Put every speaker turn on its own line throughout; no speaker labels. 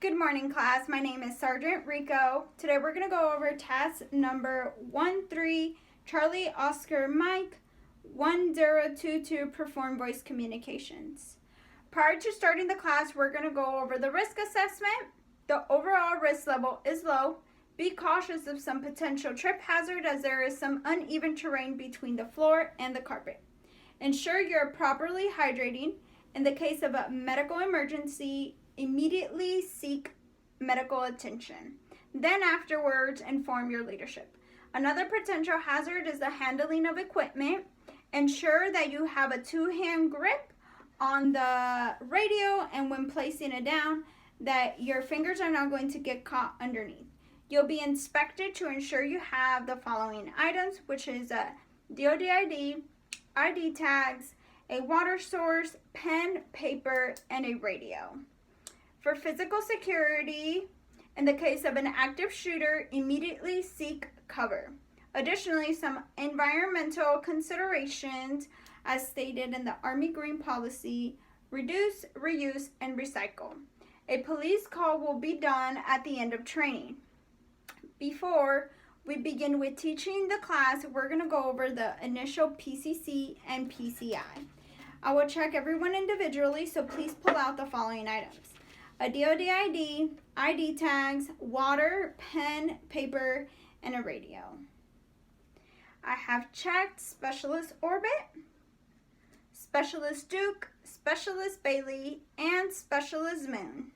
Good morning, class. My name is Sergeant Rico. Today we're going to go over task number 13, Charlie Oscar Mike 1022, perform voice communications. Prior to starting the class, we're going to go over the risk assessment. The overall risk level is low. Be cautious of some potential trip hazard as there is some uneven terrain between the floor and the carpet. Ensure you're properly hydrating. In the case of a medical emergency, immediately seek medical attention. Then afterwards, inform your leadership. Another potential hazard is the handling of equipment. Ensure that you have a two-hand grip on the radio, and when placing it down, that your fingers are not going to get caught underneath. You'll be inspected to ensure you have the following items, which is a DoD ID tags, a water source, pen, paper, and a radio. For physical security, in the case of an active shooter, immediately seek cover. Additionally, some environmental considerations, as stated in the Army Green Policy: reduce, reuse, and recycle. A police call will be done at the end of training. Before we begin with teaching the class, we're going to go over the initial PCC and PCI. I will check everyone individually, so please pull out the following items: a DoD ID tags, water, pen, paper, and a radio. I have checked Specialist Orbit, Specialist Duke, Specialist Bailey, and Specialist Moon.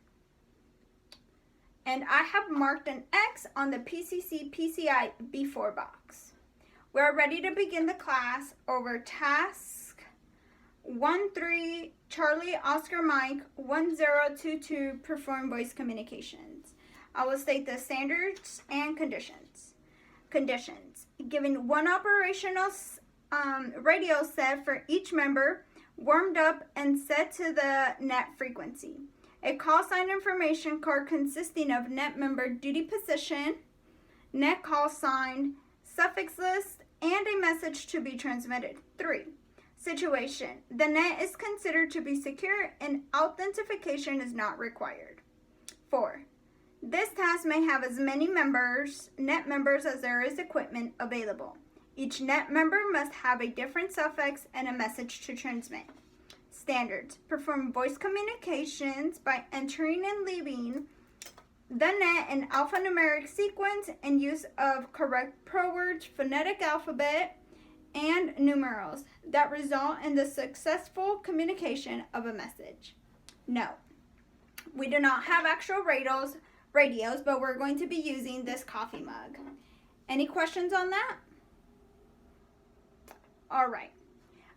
And I have marked an X on the PCC PCI before box. We're ready to begin the class over task 13, Charlie Oscar Mike 1022, perform voice communications. I will state the standards and conditions. Given one operational radio set for each member, warmed up and set to the net frequency. A call sign information card consisting of net member duty position, net call sign, suffix list, and a message to be transmitted. 3. Situation: the net is considered to be secure and authentication is not required. 4. This task may have as many net members, as there is equipment available. Each net member must have a different suffix and a message to transmit. Standards: perform voice communications by entering and leaving the net in alphanumeric sequence and use of correct pro words, phonetic alphabet, and numerals that result in the successful communication of a message. No, we do not have actual radios, but we're going to be using this coffee mug. Any questions on that? All right.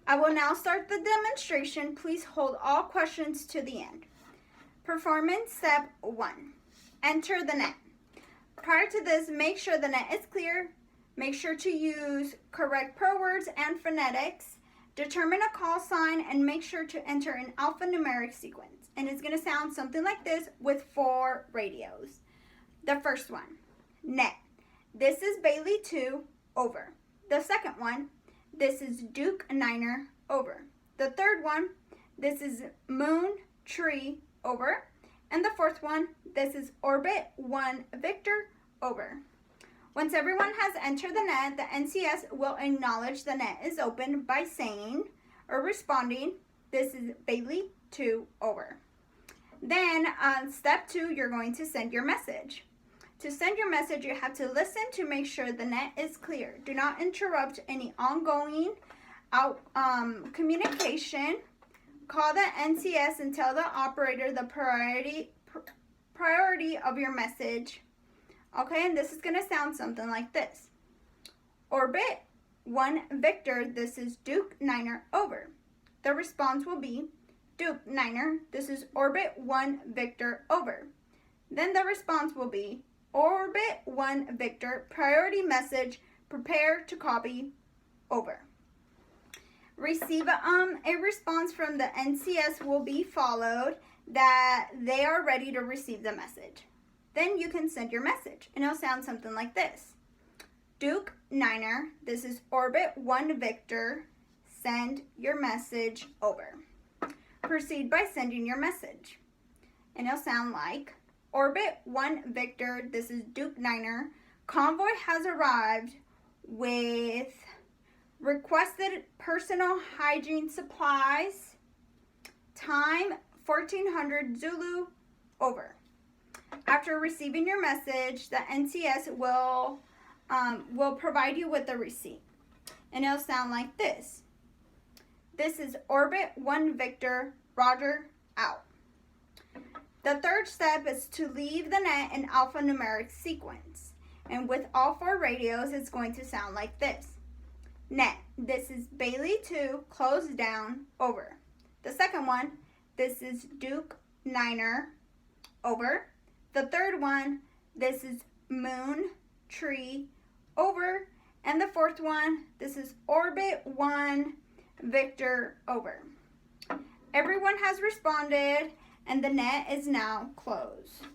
I will now start the demonstration. Please hold all questions to the end. Performance step 1. Enter the net. Prior to this, make sure the net is clear. Make sure to use correct pro words and phonetics. Determine a call sign and make sure to enter an alphanumeric sequence. And it's going to sound something like this with 4 radios. The first one, net. This is Bailey 2, over. The second one, this is Duke Niner, over. The third one, this is Moon Tree, over. And the fourth one, this is Orbit 1 Victor, over. Once everyone has entered the net, the NCS will acknowledge the net is open by saying or responding, this is Bailey 2, over. Then on step 2, you're going to send your message. To send your message, you have to listen to make sure the net is clear. Do not interrupt any ongoing communication. Call the NCS and tell the operator the priority of your message. Okay, and this is going to sound something like this. Orbit 1 Victor, this is Duke Niner, over. The response will be Duke Niner, this is Orbit 1 Victor, over. Then the response will be Orbit 1 Victor, priority message, prepare to copy, over. Receive a response from the NCS will be followed that they are ready to receive the message. Then you can send your message, and it'll sound something like this. Duke Niner, this is Orbit 1 Victor, send your message, over. Proceed by sending your message. And it'll sound like Orbit 1 Victor, this is Duke Niner. Convoy has arrived with requested personal hygiene supplies. Time 1400 Zulu, over. After receiving your message, the NCS will provide you with a receipt. And it'll sound like this. This is Orbit 1 Victor, Roger, out. The third step is to leave the net in alphanumeric sequence. And with all 4 radios, it's going to sound like this. Net, this is Bailey 2, closed down, over. The second one, this is Duke Niner, over. The third one, this is Moon Tree, over. And the fourth one, this is Orbit 1 Victor, over. Everyone has responded, and the net is now closed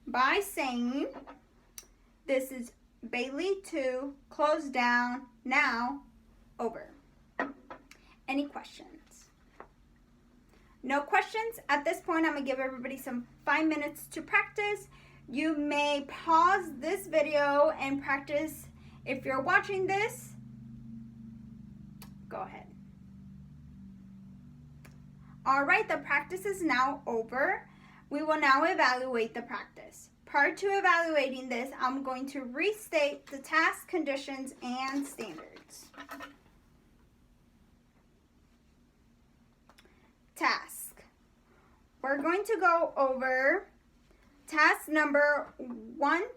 by saying, this is Bailey 2, closed down, now, over. Any questions? No questions? At this point, I'm going to give everybody some 5 minutes to practice. You may pause this video and practice. If you're watching this, go ahead. All right, the practice is now over. We will now evaluate the practice. Prior to evaluating this, I'm going to restate the task, conditions, and standards. Task. We're going to go over task number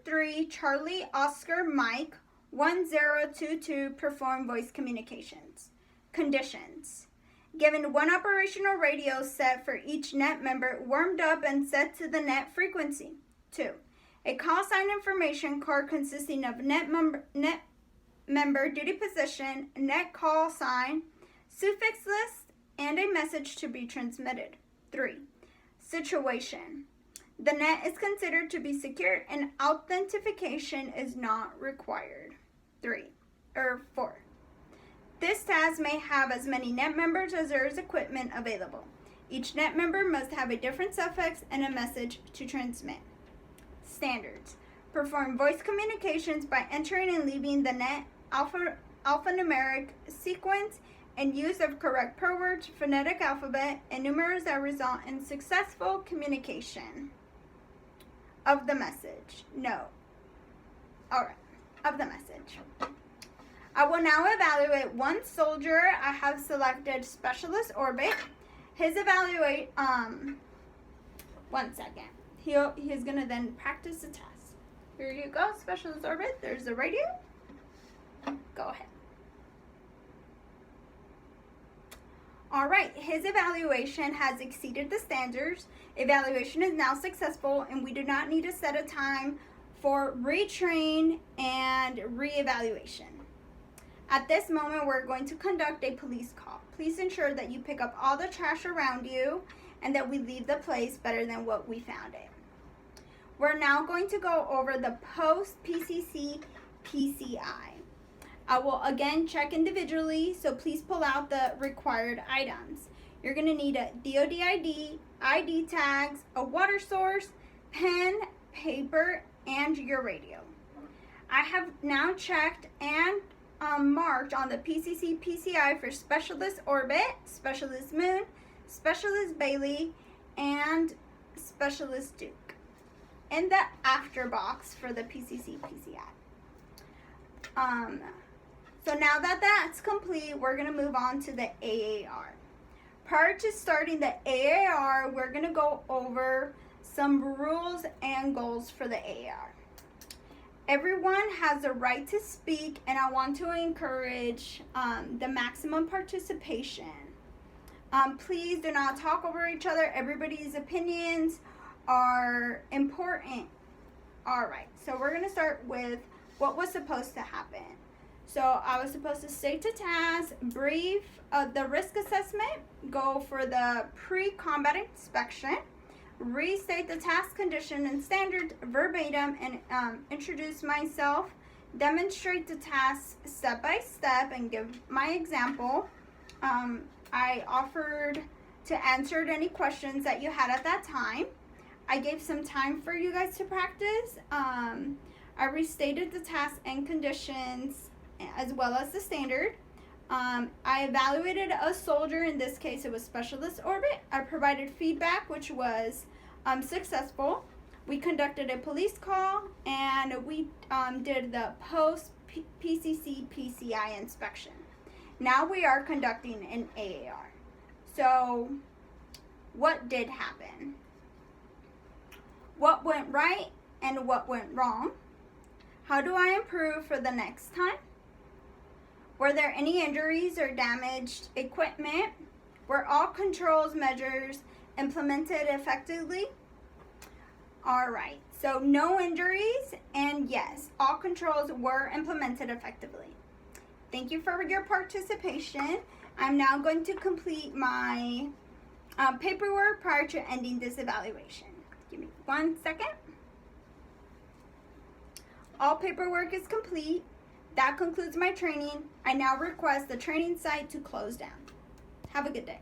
13, Charlie Oscar Mike 1022, perform voice communications. Conditions. Given 1 operational radio set for each net member, warmed up and set to the net frequency. 2. A call sign information card consisting of net member, duty position, net call sign, suffix list, and a message to be transmitted. 3. Situation. The net is considered to be secure and authentication is not required. 4. This task may have as many net members as there is equipment available. Each net member must have a different suffix and a message to transmit. Standards. Perform voice communications by entering and leaving the net alphanumeric sequence and use of correct per word, phonetic alphabet, and numerals that result in successful communication of the message. No. All right. Of the message. I will now evaluate 1 soldier. I have selected Specialist Orbit. His evaluate, 1 second. He's going to then practice the test. Here you go, Specialist Orbit. There's the radio. Go ahead. All right, his evaluation has exceeded the standards. Evaluation is now successful, and we do not need to set a time for retrain and reevaluation. At this moment, we're going to conduct a police call. Please ensure that you pick up all the trash around you and that we leave the place better than what we found it. We're now going to go over the post-PCC PCI. I will again check individually, so please pull out the required items. You're going to need a DOD ID tags, a water source, pen, paper, and your radio. I have now checked and marked on the PCC PCI for Specialist Orbit, Specialist Moon, Specialist Bailey, and Specialist Duke in the after box for the PCC PCI. So now that that's complete, we're going to move on to the AAR. Prior to starting the AAR, we're going to go over some rules and goals for the AAR. Everyone has a right to speak, and I want to encourage the maximum participation. Please do not talk over each other. Everybody's opinions are important. All right, so we're going to start with what was supposed to happen. So I was supposed to state the task, brief the risk assessment, go for the pre-combat inspection, restate the task, condition, and standard verbatim, and introduce myself, demonstrate the task step by step, and give my example. I offered to answer any questions that you had at that time. I gave some time for you guys to practice. I restated the tasks and conditions as well as the standard. I evaluated a soldier. In this case, it was specialist orbit. I provided feedback, which was successful. We conducted a police call, and we did the post PCC PCI inspection. Now we are conducting an AAR. So, what did happen? What went right and what went wrong? How do I improve for the next time? Were there any injuries or damaged equipment? Were all controls measures implemented effectively? All right, so no injuries, and yes, all controls were implemented effectively. Thank you for your participation. I'm now going to complete my paperwork prior to ending this evaluation. Give me 1 second. All paperwork is complete. That concludes my training. I now request the training site to close down. Have a good day.